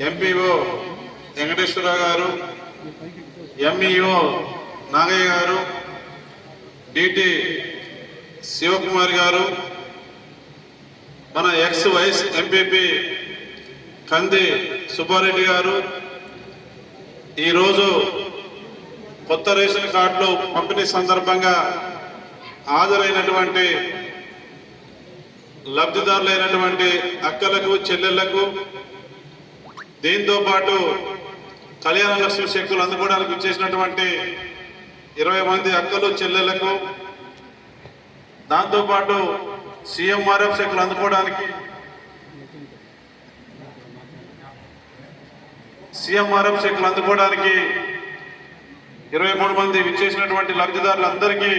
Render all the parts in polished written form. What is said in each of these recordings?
MPO Venkateswararao గారు, MEO Nagaiah గారు, DT Shivakumar గారు, మన ఎక్స్ వైస్ ఎంపీపీ కంది సుబ్బారెడ్డి గారు, ఈరోజు కొత్త రేషన్ కార్డులు పంపిణీ సందర్భంగా హాజరైనటువంటి లబ్ధిదారులైనటువంటి అక్కలకు, చెల్లెళ్లకు, దీంతో పాటు కళ్యాణ లక్ష్మి చెక్కులు అందుకోవడానికి ఇచ్చేసినటువంటి 20 మంది అక్కలు, చెల్లెళ్లకు, దాంతోపాటు సీఎంఆర్ఎఫ్ చెక్కులు అందుకోవడానికి 23 మంది ఇచ్చేసినటువంటి లబ్ధిదారులందరికీ,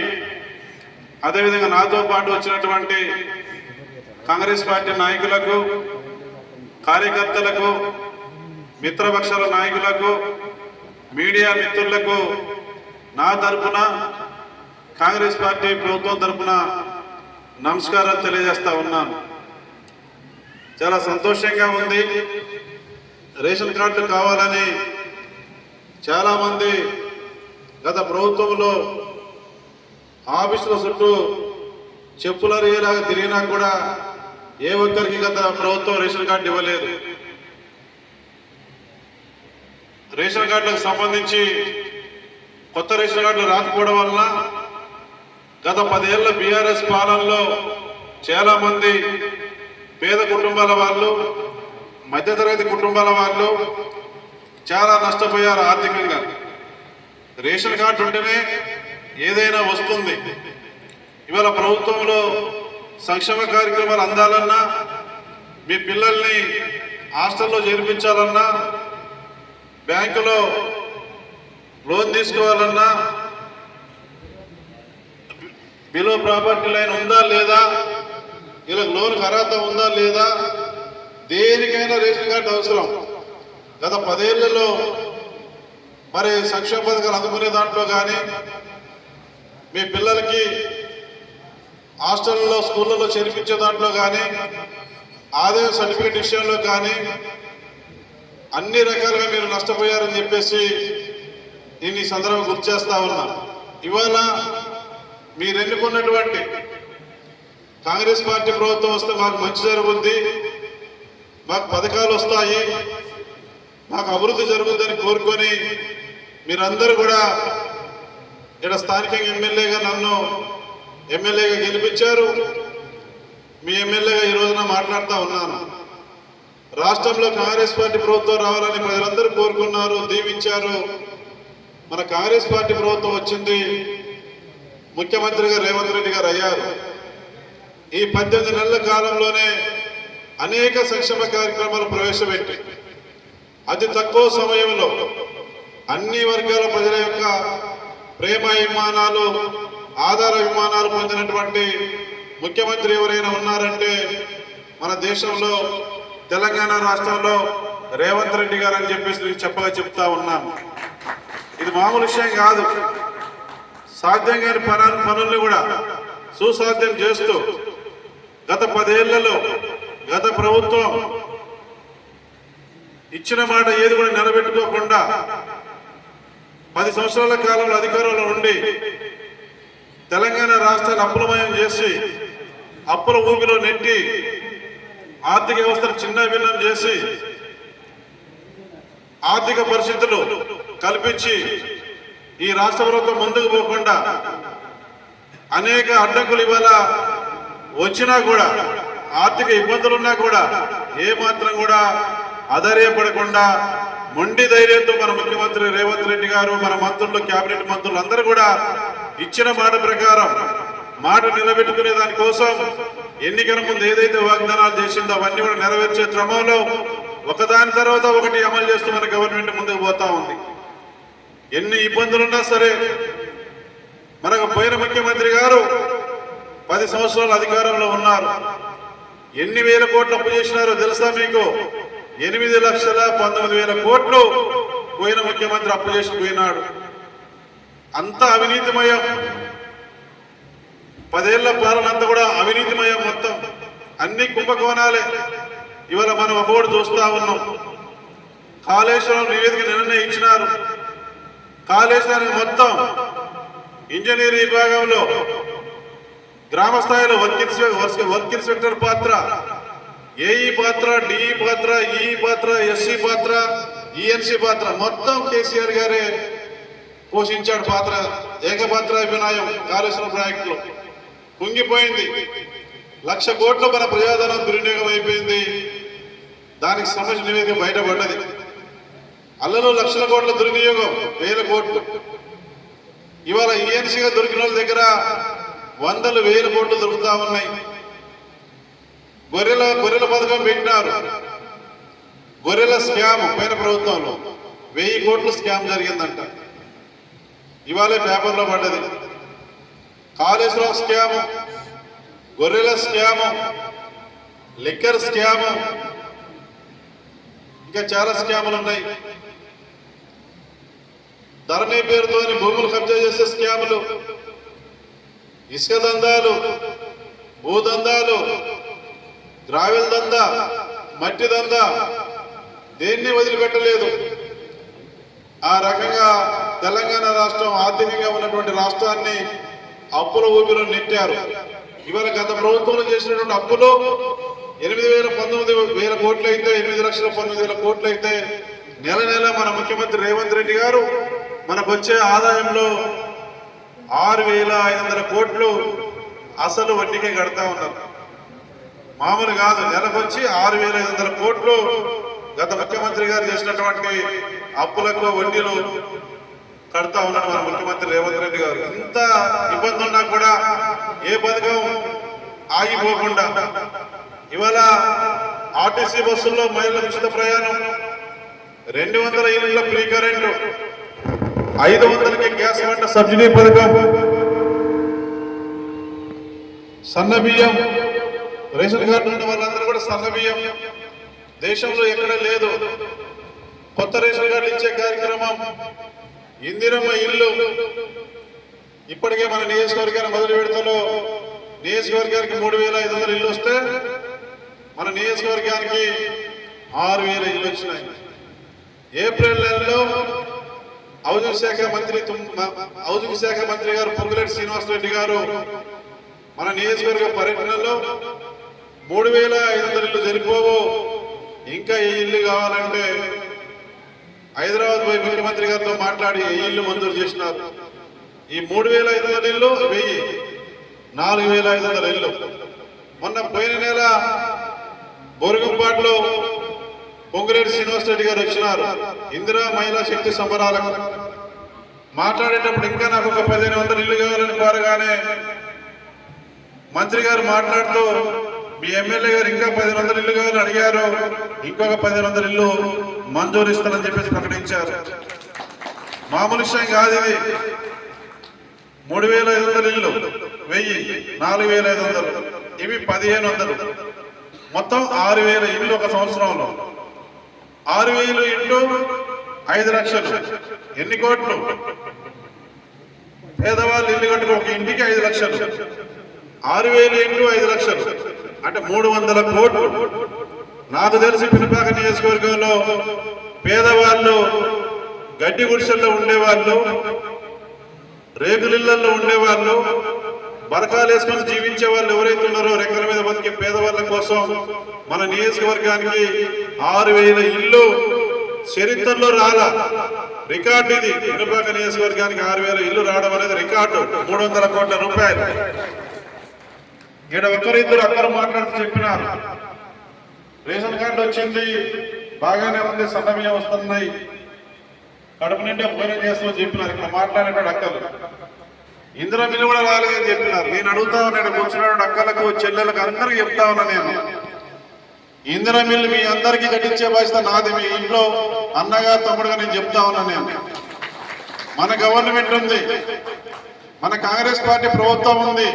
అదేవిధంగా నాతో పాటు వచ్చినటువంటి కాంగ్రెస్ పార్టీ నాయకులకు, కార్యకర్తలకు, మిత్రపక్షాల నాయకులకు, మీడియా మిత్రులకు నా తరఫున, కాంగ్రెస్ పార్టీ ప్రభుత్వం తరఫున నమస్కారాలు తెలియజేస్తా ఉన్నాను. చాలా సంతోషంగా ఉంది. రేషన్ కార్డులు కావాలని చాలామంది గత ప్రభుత్వంలో ఆఫీసుల చుట్టూ చెప్పుల రేలాగా తిరిగినా కూడా ఏ ఒక్కరికి గత ప్రభుత్వం రేషన్ కార్డు ఇవ్వలేదు. రేషన్ కార్డులకు సంబంధించి కొత్త రేషన్ కార్డులు రాకపోవడం వలన గత 10 ఏళ్ల బీఆర్ఎస్ పాలనలో చాలామంది పేద కుటుంబాల వాళ్ళు, మధ్యతరగతి కుటుంబాల వాళ్ళు చాలా నష్టపోయారు ఆర్థికంగా. రేషన్ కార్డు ఉంటేనే ఏదైనా వస్తుంది. ఇవాళ ప్రభుత్వంలో సంక్షేమ కార్యక్రమాలు అందాలన్నా, మీ పిల్లల్ని హాస్టల్లో చేర్పించాలన్నా, బ్యాంకులో లోన్ తీసుకోవాలన్నా, బిలో ప్రాపర్టీ లైన్ ఉందా లేదా, ఇలా లోన్కి అర్హత ఉందా లేదా, దేనికైనా రేషన్ కార్డు అవసరం. గత 10 ఏళ్లలో మరి సంక్షేమ పథకాలు అందుకునే దాంట్లో కానీ, మీ పిల్లలకి హాస్టల్లో, స్కూళ్ళలో చేర్పించే దాంట్లో కానీ, ఆదాయ సర్టిఫికేట్ విషయంలో కానీ అన్ని రకాలుగా మీరు నష్టపోయారని చెప్పేసి నేను ఈ సందర్భంగా గుర్తు చేస్తా ఉన్నా. ఇవాళ మీరు ఎన్నుకున్నటువంటి కాంగ్రెస్ పార్టీ ప్రభుత్వం వస్తే మాకు మంచి జరుగుద్ది, మాకు పథకాలు వస్తాయి, మాకు అభివృద్ధి జరుగుద్దని కోరుకొని మీరందరూ కూడా ఇక్కడ స్థానికంగా ఎమ్మెల్యేగా నన్ను ఎమ్మెల్యేగా గెలిపించారు. మీ ఎమ్మెల్యేగా ఈ రోజున మాట్లాడుతూ ఉన్నాను. రాష్ట్రంలో కాంగ్రెస్ పార్టీ ప్రభుత్వం రావాలని ప్రజలందరూ కోరుకున్నారు, దీవించారు. మన కాంగ్రెస్ పార్టీ ప్రభుత్వం వచ్చింది, ముఖ్యమంత్రిగా రేవంత్ రెడ్డి గారు అయ్యారు. ఈ 18 నెలల కాలంలోనే అనేక సంక్షేమ కార్యక్రమాలు ప్రవేశపెట్టి అతి తక్కువ సమయంలో అన్ని వర్గాల ప్రజల యొక్క ప్రేమ విమానాలు, ఆధార విమానాలు పొందినటువంటి ముఖ్యమంత్రి ఎవరైనా ఉన్నారంటే మన దేశంలో, తెలంగాణ రాష్ట్రంలో రేవంత్ రెడ్డి గారు అని చెప్పేసి నేను చెప్తా ఉన్నాను. ఇది మామూలు విషయం కాదు. సాధ్యం కాని పనుల్ని కూడా సుసాధ్యం చేస్తూ గత 10 ఏళ్లలో గత ప్రభుత్వం ఇచ్చిన మాట ఏది కూడా నిలబెట్టుకోకుండా 10 సంవత్సరాల కాలంలో అధికారంలో ఉండి తెలంగాణ రాష్ట్రాన్ని అప్పులమయం చేసి, అప్పుల ఊపిలో నెట్టి, ఆర్థిక వ్యవస్థను చిన్నభిన్నం చేసి, ఆర్థిక పరిస్థితులు కల్పించి ఈ రాష్ట్ర ప్రభుత్వం ముందుకు పోకుండా అనేక అడ్డంకులు ఇవాళ వచ్చినా కూడా, ఆర్థిక ఇబ్బందులున్నా కూడా ఏమాత్రం కూడా ఆధార్యపడకుండా మొండి ధైర్యంతో మన ముఖ్యమంత్రి రేవంత్ రెడ్డి గారు, మన మంత్రులు, కేబినెట్ మంత్రులు అందరూ కూడా ఇచ్చిన మాట ప్రకారం మాట నిలబెట్టుకునే దానికోసం ఎన్నికల ముందు ఏదైతే వాగ్దానాలు చేసిందో అవన్నీ కూడా నెరవేర్చే క్రమంలో ఒకదాని తర్వాత ఒకటి అమలు చేస్తూ మన గవర్నమెంట్ ముందుకు పోతా ఉంది. ఎన్ని ఇబ్బందులున్నా సరే మనకు పోయిన ముఖ్యమంత్రి గారు 10 సంవత్సరాలు అధికారంలో ఉన్నారు. ఎన్ని వేల కోట్లు అప్పు చేసినారో తెలుసా మీకు? 8,19,000 కోట్లు పోయిన ముఖ్యమంత్రి అప్పు చేసి పోయినాడు. అంత అవినీతిమయం. 10 ఏళ్ల పాలన అంతా కూడా అవినీతిమయం. మొత్తం అన్ని కుంభకోణాలే. ఇవాళ మనం అబోర్డు చూస్తా ఉన్నాం. కాళేశ్వరం నివేదిక నిర్ణయం ఇచ్చినారు. కాళేశ్వరానికి మొత్తం ఇంజనీరింగ్ విభాగంలో గ్రామ స్థాయిలో వర్క్ ఇన్స్పెక్టర్ పాత్ర, ఏఈ పాత్ర, డిఈ పాత్ర, ఈ పాత్ర, ఎస్సీ పాత్ర, ఈఎన్సీ పాత్ర మొత్తం కేసీఆర్ గారే పోషించాడు పాత్ర. ఏకపాత్ర అభినయం కాళేశ్వరం ప్రాజెక్టులో కుంగిపోయింది. 1,00,000 కోట్ల మన ప్రజాధనం దుర్వినియోగం అయిపోయింది. దానికి సంబంధించిన నివేదిక బయటపడ్డది. అల్లలో 1,00,000 కోట్ల దుర్వినియోగం, 1,000 కోట్లు. ఇవాళ ఈఎన్సీగా దొరికిన వాళ్ళ దగ్గర 100,000 కోట్లు దొరుకుతా ఉన్నాయి. గొర్రెల పథకం పెట్టినారు. గొర్రెల స్కామ్ పైన ప్రభుత్వంలో 1000 కోట్లు స్కామ్ జరిగిందంట. ఇవాళే పేపర్లో పడ్డది. కాళేశ్వరం స్కాము, గొర్రెల స్కాము, లిక్కర్ స్కాము, ఇంకా చాలా స్కాములు ఉన్నాయి. ధరణి పేరుతోని భూములు కబ్జా చేసే స్కాములు, ఇసుక దందాలు, భూదందాలు, గ్రావెల్ దందా, మట్టి దందా, దేన్ని వదిలిపెట్టలేదు. ఆ రకంగా తెలంగాణ రాష్ట్రం ఆర్థికంగా ఉన్నటువంటి రాష్ట్రాన్ని అప్పుల ఊపిలో నెట్టారు. ఇవాళ గత ప్రభుత్వంలో చేసినటువంటి అప్పులు 8,19,000 కోట్లు అయితే, 8,19,000 కోట్లు అయితే నెల నెల మన ముఖ్యమంత్రి రేవంత్ రెడ్డి గారు మనకు వచ్చే ఆదాయంలో 6,500 కోట్లు అసలు వడ్డీకే కడతా ఉన్నారు. మామూలు కాదు, నెలకొచ్చి 6,500 కోట్లు గత ముఖ్యమంత్రి గారు చేసినటువంటి అప్పులకు వడ్డీలు కడతా ఉన్నాడు మన ముఖ్యమంత్రి రేవంత్ రెడ్డి గారు. ఇంత ఇబ్బంది ఉన్నా కూడా ఏ పథకం ఆగిపోకుండా ఇవాళ ఆర్టీసీ బస్సుల్లో మహిళలకు ఉచిత ప్రయాణం, 200 యూనిట్ల ఫ్రీ కరెంటు, 500కి గ్యాస్ వంట సబ్సిడీ పథకం, సన్న బియ్యం, రేషన్ కార్డు ఉన్న వాళ్ళందరూ కూడా సన్న బియ్యం దేశంలో ఎక్కడ లేదు. కొత్త రేషన్ కార్డు ఇచ్చే కార్యక్రమం, ఇందిరమ్మ ఇల్లు. ఇప్పటికే మన నియోజకవర్గాన్ని మొదటి విడతలో నియోజకవర్గానికి 3,500 ఇల్లు వస్తే మన నియోజకవర్గానికి 6,000 ఇల్లు వచ్చినాయి. ఏప్రిల్ నెలలో హౌసింగ్ శాఖ మంత్రి గారు పొంగులేటి శ్రీనివాసరెడ్డి గారు మన నియోజకవర్గ పర్యటనలో 3,500 ఇల్లు సరిపోవు, ఇంకా ఏ ఇల్లు కావాలంటే హైదరాబాద్ పోయి ముఖ్యమంత్రి గారితో మాట్లాడి ఏ ఇల్లు మంజూరు చేసినారు. ఈ 3,500 ఇల్లు 1000, 4,500 ఇల్లు. మొన్న పోయిన నెల బోరుగంపాట్లో పొంగులేటి శ్రీనివాసరెడ్డి గారు వచ్చినారు ఇందిరా మహిళా శక్తి సంబరాలకు. మాట్లాడేటప్పుడు ఇంకా నాకు ఒక 1,500 ఇల్లు కావాలని కోరగానే మంత్రి గారు మాట్లాడుతూ మీ ఎమ్మెల్యే గారు ఇంకా 1,500 ఇల్లు కావాలని అడిగారు, ఇంకొక 1,500 ఇల్లు మంజూరు ఇస్తానని చెప్పేసి ప్రకటించారు. మామూలు విషయం కాదు ఇది. 3,500 ఇల్లు, 1000, 4,500, ఇవి 1,500, మొత్తం 6,000 ఇల్లు ఒక సంవత్సరంలో. 6,000 ఇంటూ 5 లక్షలు, ఎన్ని కోట్లు? పేదవాళ్ళు ఇల్లు కట్టుకుని ఒక ఇంటికి 5 లక్షలు, 6,000 ఇంటూ 5 లక్షలు అంటే 300 కోట్లు. నాకు తెలిసి పినపాక నియోజకవర్గంలో పేదవాళ్ళు, గడ్డి గుడిసెల్లో ఉండేవాళ్ళు, రేగులిళ్లలో ఉండేవాళ్ళు, బరకాలు వేసుకొని జీవించే వాళ్ళు ఎవరైతే ఉన్నారో రెక్కల మీద బతికే పేదవాళ్ళ కోసం మన నియోజకవర్గానికి 6,000 ఇల్లు చరిత్రలో రాలా. రికార్డు ఇది. పినపాక నియోజకవర్గానికి 6,000 ఇల్లు రావడం అనేది రికార్డు. 300 కోట్ల రూపాయలు. ఇక్కడ ఒక్కరిద్దరు అక్కడ మాట్లాడుతూ చెప్పినారు, రేషన్ కార్డు వచ్చింది, బాగానే ఉంది, సన్న బియ్యం వస్తున్నాయి, కడుపు నిండా భోజనం చేస్తామని చెప్పినారు. ఇక్కడ మాట్లాడినాడు అక్కలు. ఇందిరా మిల్లు కూడా రాలేదని చెప్పినారు. నేను అడుగుతా ఉన్నాడు, కూర్చున్నాడు అక్కలకు, చెల్లెలకు, అందరికీ చెప్తా ఉన్నా నేను, ఇందిరా మిల్లు మీ అందరికీ కట్టించే బాధ్యత నాది. మీ ఇంట్లో అన్నగా తమ్ముడుగా నేను చెప్తా ఉన్నా నేను. మన గవర్నమెంట్ ఉంది, మన కాంగ్రెస్ పార్టీ ప్రభుత్వం ఉంది,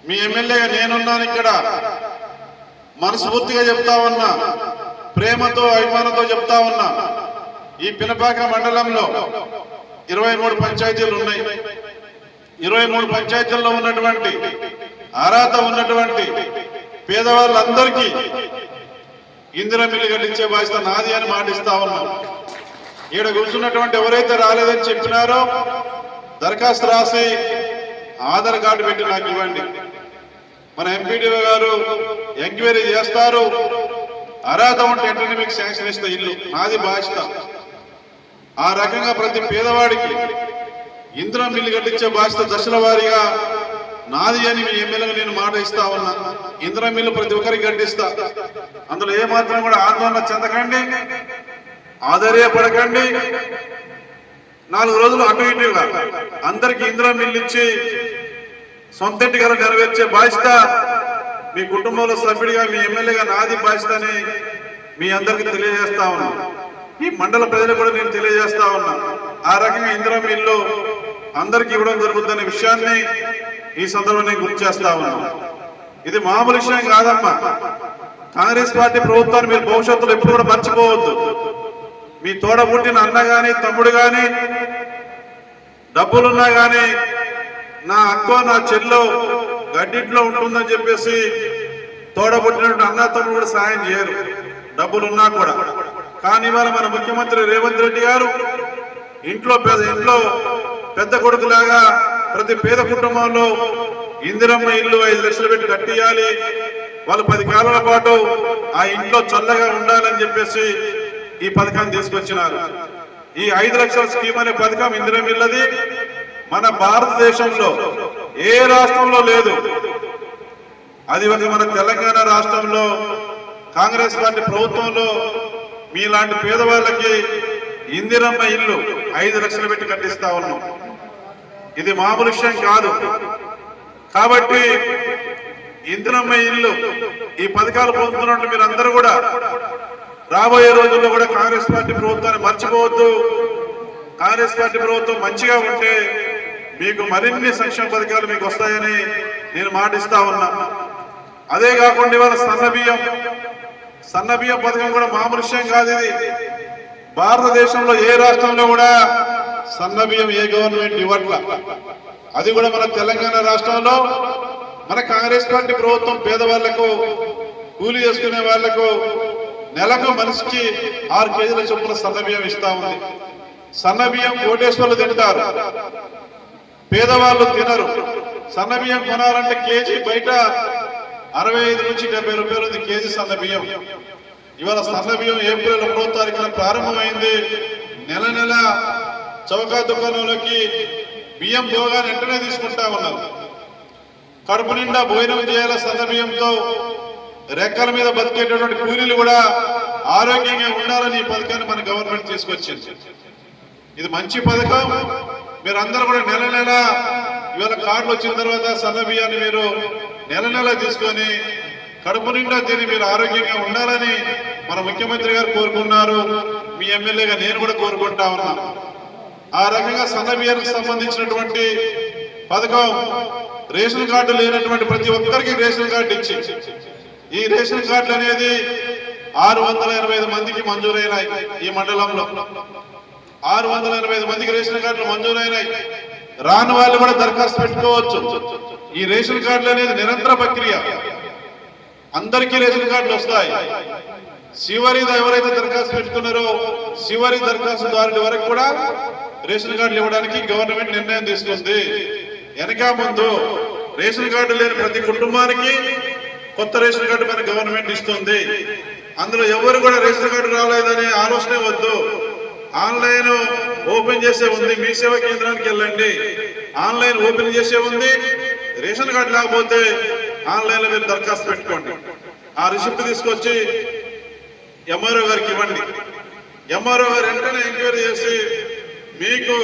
మీ ఎమ్మెల్యేగా నేనున్నాను. ఇక్కడ మనస్ఫూర్తిగా చెప్తా ఉన్నా, ప్రేమతో అభిమానంతో చెప్తా ఉన్నా. ఈ పినపాక మండలంలో 23 పంచాయతీలు ఉన్నాయి. 23 పంచాయతీల్లో ఉన్నటువంటి అర్హత ఉన్నటువంటి పేదవాళ్ళందరికీ ఇందిరా మిల్లు కట్టించే బాధ్యత నాది అని మాటిస్తా ఉన్నాం. ఈడ కూర్చున్నటువంటి ఎవరైతే రాలేదని చెప్పినారో దరఖాస్తు రాసి ఆధార్ కార్డు పెట్టి నాకు ఇవ్వండి. మన ఎంపీడీఓ గారు ఎంక్వైరీ చేస్తారు. అర్హత ఉంటే వెంటనే మీకు శాంక్షన్ ఇస్తే ఇల్లు నాది బాధ్యత. ఆ రకంగా ప్రతి పేదవాడికి ఇందిరా మిల్లు కట్టించే బాధ్యత దశల వారీగా నాది అని మీ ఎమ్మెల్యేగా నేను మాట ఇస్తా ఉన్నా. ఇందిరా మిల్లు ప్రతి ఒక్కరికి కట్టిస్తా. అందులో ఏమాత్రం కూడా ఆందోళన చెందకండి, ఆధైర్యపడకండి. 4 రోజులు అటు ఇటుగా అందరికి ఇందిరా మిల్లు ఇచ్చి సొంత ఇంటి గారు నెరవేర్చే బాధ్యత మీ కుటుంబంలో సభ్యుడిగా మీ ఎమ్మెల్యేగా నాది బాధ్యత అని మీ అందరికి తెలియజేస్తా ఉన్నా. ఈ మండల ప్రజలకు కూడా నేను తెలియజేస్తా ఉన్నా. ఆ రకంగా ఇందిరా మిల్లు అందరికి ఇవ్వడం జరుగుతుందనే విషయాన్ని ఈ సందర్భంగా నేను గుర్తు చేస్తా ఉన్నా. ఇది మామూలు విషయం కాదమ్మా. కాంగ్రెస్ పార్టీ ప్రభుత్వాన్ని మీరు భవిష్యత్తులో ఎప్పుడు కూడా మర్చిపోవద్దు. మీ తోడ పుట్టిన అన్న గాని తమ్ముడు గాని డబ్బులున్నా గాని నా అక్కో నా చెల్లో గడ్డిట్లో ఉంటుందని చెప్పేసి తోడబుట్టినట్టు అన్న తమ్ముడు కూడా సాయం చేయరు, డబ్బులున్నా కూడా. కానీ ఇవాళ మన ముఖ్యమంత్రి రేవంత్ రెడ్డి గారు ఇంట్లో పెద్ద కొడుకులాగా ప్రతి పేద కుటుంబంలో ఇందిరమ్మ ఇల్లు 5 లక్షలు పెట్టి కట్టియాలి, వాళ్ళు 10 కాలాల పాటు ఆ ఇంట్లో చల్లగా ఉండాలని చెప్పేసి ఈ పథకాన్ని తీసుకొచ్చినారు. ఈ 5 లక్షల స్కీమ్ అనే పథకం ఇందిరమ్మ ఇల్లది మన భారతదేశంలో ఏ రాష్ట్రంలో లేదు. అది ఒక మన తెలంగాణ రాష్ట్రంలో కాంగ్రెస్ పార్టీ ప్రభుత్వంలో మీలాంటి పేదవాళ్ళకి ఇందిరమ్మ ఇల్లు 5 లక్షలు పెట్టి కట్టిస్తా ఉన్నాం. ఇది మామూలు విషయం కాదు. కాబట్టి ఇందిరమ్మ ఇల్లు ఈ పథకాలు పొందుతున్నట్టు మీరు అందరూ కూడా రాబోయే రోజుల్లో కూడా కాంగ్రెస్ పార్టీ ప్రభుత్వాన్ని మర్చిపోవద్దు. కాంగ్రెస్ పార్టీ ప్రభుత్వం మంచిగా ఉంటే మీకు మరిన్ని సంక్షేమ పథకాలు మీకు వస్తాయని నేను మాటిస్తా ఉన్నా. అదే కాకుండా ఇవాళ సన్నబియ్యం పథకం కూడా మామూలు విషయం కాదు. ఇది భారతదేశంలో ఏ రాష్ట్రంలో కూడా సన్నబియ్యం ఏ గవర్నమెంట్ ఇవ్వట్ల. అది కూడా మన తెలంగాణ రాష్ట్రంలో మన కాంగ్రెస్ పార్టీ ప్రభుత్వం పేదవాళ్లకు కూలి చేసుకునే వాళ్లకు నెలకు మనిషికి 6 కేజీల చొప్పున సన్నబియ్యం ఇస్తా ఉంది. సన్నబియ్యం కోటేశ్వర్లు తింటారు, పేదవాళ్ళు తినరు. సన్నబియ్యం కొనాలంటే కేజీ బయట 65 నుంచి 70 రూపాయలు ఉంది కేజీ సన్నబియ్యం. ఇవాళ సన్నబియ్యం ఏప్రిల్ 1వ తారీఖున ప్రారంభమైంది. నెల చౌకా దుకాణంలోకి బియ్యం పోగానే వెంటనే తీసుకుంటా ఉన్నారు. కడుపు నిండా భోజనం చేయాల సన్నబియ్యంతో రెక్కల మీద బతికేటటువంటి కూలీలు కూడా ఆరోగ్యంగా ఉండాలని ఈ పథకాన్ని మన గవర్నమెంట్ తీసుకొచ్చింది. ఇది మంచి పథకం. మీరందరూ కూడా నెల ఇవాళ కార్డులు వచ్చిన తర్వాత సన్నబియ్యాన్ని మీరు నెల తీసుకొని కడుపు నిండా తిని మీరు ఆరోగ్యంగా ఉండాలని మన ముఖ్యమంత్రి గారు కోరుకున్నారు. మీ ఎమ్మెల్యేగా నేను కూడా కోరుకుంటా ఉన్నా. ఆ రకంగా సన్నబియ్యానికి సంబంధించినటువంటి పథకం రేషన్ కార్డు లేనటువంటి ప్రతి ఒక్కరికి రేషన్ కార్డు ఇచ్చి ఈ రేషన్ కార్డులు అనేది 685 మందికి మంజూరైనాయి. ఈ మండలంలో 685 మందికి రేషన్ కార్డులు మంజూరైనాయి. రాని వాళ్ళు కూడా దరఖాస్తు పెట్టుకోవచ్చు. ఈ రేషన్ కార్డులు అనేది నిరంతర ప్రక్రియ. అందరికీ రేషన్ కార్డులు వస్తాయి. చివరి ఎవరైతే దరఖాస్తు పెట్టుకున్నారో చివరి దరఖాస్తుదారుడి వరకు కూడా రేషన్ కార్డులు ఇవ్వడానికి గవర్నమెంట్ నిర్ణయం తీసుకుంది. వెనక ముందు రేషన్ కార్డు లేని ప్రతి కుటుంబానికి కొత్త రేషన్ కార్డు మన గవర్నమెంట్ ఇస్తుంది. అందులో ఎవరు కూడా రేషన్ కార్డు రాలేదనే ఆలోచనే వద్దు. ఆన్లైన్ ఓపెన్ చేసే ఉంది. మీ సేవా కేంద్రానికి వెళ్ళండి, ఆన్లైన్ ఓపెన్ చేసే ఉంది. రేషన్ కార్డు లేకపోతే ఆన్లైన్ లో మీరు దరఖాస్తు పెట్టుకోండి. ఆ రిసిప్ట్ తీసుకొచ్చి ఎంఆర్ఓ గారికి ఇవ్వండి. ఎంఆర్ఓ గారు వెంటనే ఎంక్వైరీ చేసి మీకు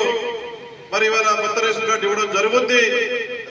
మరి ఇవాళ కొత్త రేషన్ కార్డు ఇవ్వడం జరుగుతుంది.